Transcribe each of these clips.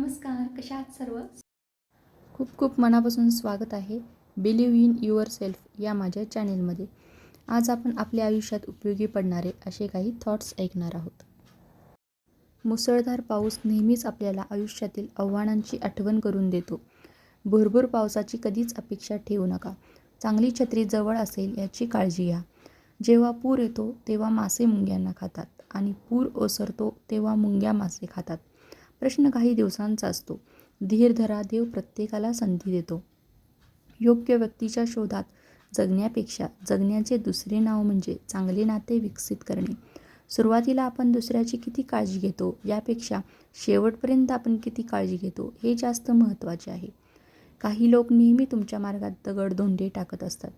नमस्कार, कशा आहात सर्व? खूप खूप मनापासून स्वागत आहे बिलीव्ह इन युअर सेल्फ या माझ्या चॅनेलमध्ये. आज आपण आपल्या आयुष्यात उपयोगी पडणारे असे काही थॉट्स ऐकणार आहोत. मुसळधार पाऊस नेहमीच आपल्याला आयुष्यातील आव्हानांची आठवण करून देतो. भुरभुर पावसाची कधीच अपेक्षा ठेवू नका. चांगली छत्री जवळ असेल याची काळजी घ्या. जेव्हा पूर येतो तेव्हा मासे मुंग्यांना खातात आणि पूर ओसरतो तेव्हा मुंग्या मासे खातात. प्रश्न काही दिवसांचा असतो. धीर धरा, देव प्रत्येकाला संधी देतो. योग्य व्यक्तीच्या शोधात जगण्यापेक्षा जगण्याचे दुसरे नाव म्हणजे चांगले नाते विकसित करणे. सुरुवातीला आपण दुसऱ्याची किती काळजी घेतो यापेक्षा शेवटपर्यंत आपण किती काळजी घेतो हे जास्त महत्त्वाचे आहे. काही लोक नेहमी तुमच्या मार्गात दगड-धोंडे टाकत असतात.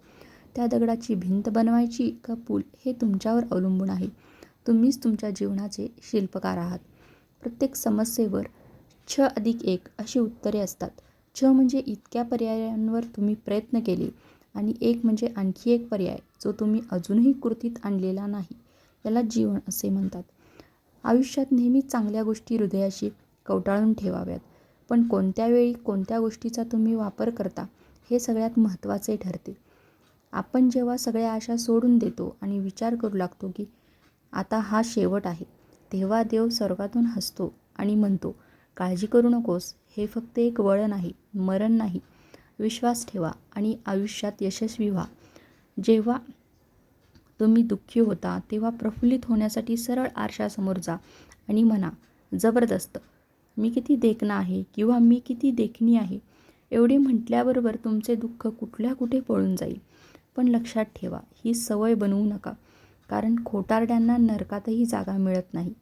त्या दगडाची भिंत बनवायची का पूल हे तुमच्यावर अवलंबून आहे. तुम्हीच तुमच्या जीवनाचे शिल्पकार आहात. प्रत्येक समस्येवर 6+1 अशी उत्तरे असतात. 6 म्हणजे इतक्या पर्यायांवर तुम्ही प्रयत्न केले आणि 1 म्हणजे आणखी एक पर्याय जो तुम्ही अजूनही कृतीत आणलेला नाही. याला जीवन असे म्हणतात. आयुष्यात नेहमी चांगल्या गोष्टी हृदयाशी कवटाळून ठेवाव्यात. पण कोणत्या वेळी कोणत्या गोष्टीचा तुम्ही वापर करता हे सगळ्यात महत्त्वाचे ठरते. आपण जेव्हा सगळ्या आशा सोडून देतो आणि विचार करू लागतो की आता हा शेवट आहे, तेव्हा देव स्वर्गातून हसतो आणि म्हणतो, काळजी करू नकोस, हे फक्त एक वळण आहे, मरण नाही. विश्वास ठेवा आणि आयुष्यात यशस्वी व्हा. जेव्हा तुम्ही दुःखी होता तेव्हा प्रफुल्लित होण्यासाठी सरळ आरशासमोर जा आणि म्हणा, जबरदस्त, मी किती देखणा आहे किंवा मी किती देखणी आहे. एवढे म्हटल्याबरोबर तुमचे दुःख कुठल्या कुठे पळून जाईल. पण लक्षात ठेवा, ही सवय बनवू नका, कारण खोटारड्यांना नरकातही जागा मिळत नाही.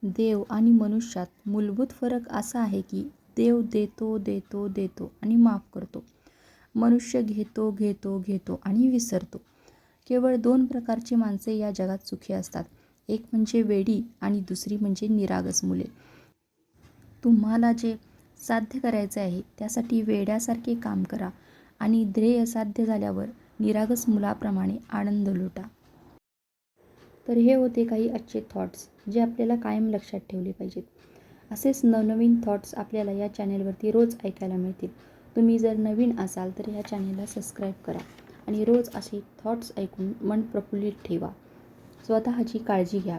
देव आणि मनुष्यात मूलभूत फरक असा आहे की देव देतो देतो देतो आणि माफ करतो. मनुष्य घेतो घेतो घेतो आणि विसरतो. केवळ 2 प्रकारची माणसे या जगात सुखी असतात. एक म्हणजे वेडी आणि दुसरी म्हणजे निरागस मुले. तुम्हाला जे साध्य करायचे आहे त्यासाठी वेड्यासारखे काम करा आणि ध्येय साध्य झाल्यावर निरागस मुलाप्रमाणे आनंद लुटा. तर हे होते काही आजचे थॉट्स जे आपल्याला कायम लक्षात ठेवले पाहिजेत. असेच नवनवीन थॉट्स आपल्याला या चॅनेलवरती रोज ऐकायला मिळतील. तुम्ही जर नवीन असाल तर या चॅनेलला सबस्क्राईब करा आणि रोज असे थॉट्स ऐकून मन प्रफुल्लित ठेवा. स्वतःची काळजी घ्या.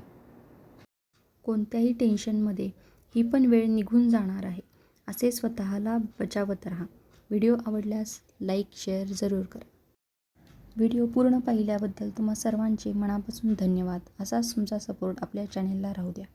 कोणत्याही टेन्शनमध्ये ही पण वेळ निघून जाणार आहे असे स्वतःला बजावत राहा. व्हिडिओ आवडल्यास लाईक शेअर जरूर करा. व्हिडिओ पूर्ण पाहिल्याबद्दल तुम्हा सर्वांचे मनापासून धन्यवाद. असाच तुमचा सपोर्ट आपल्या चॅनेलला राहू द्या.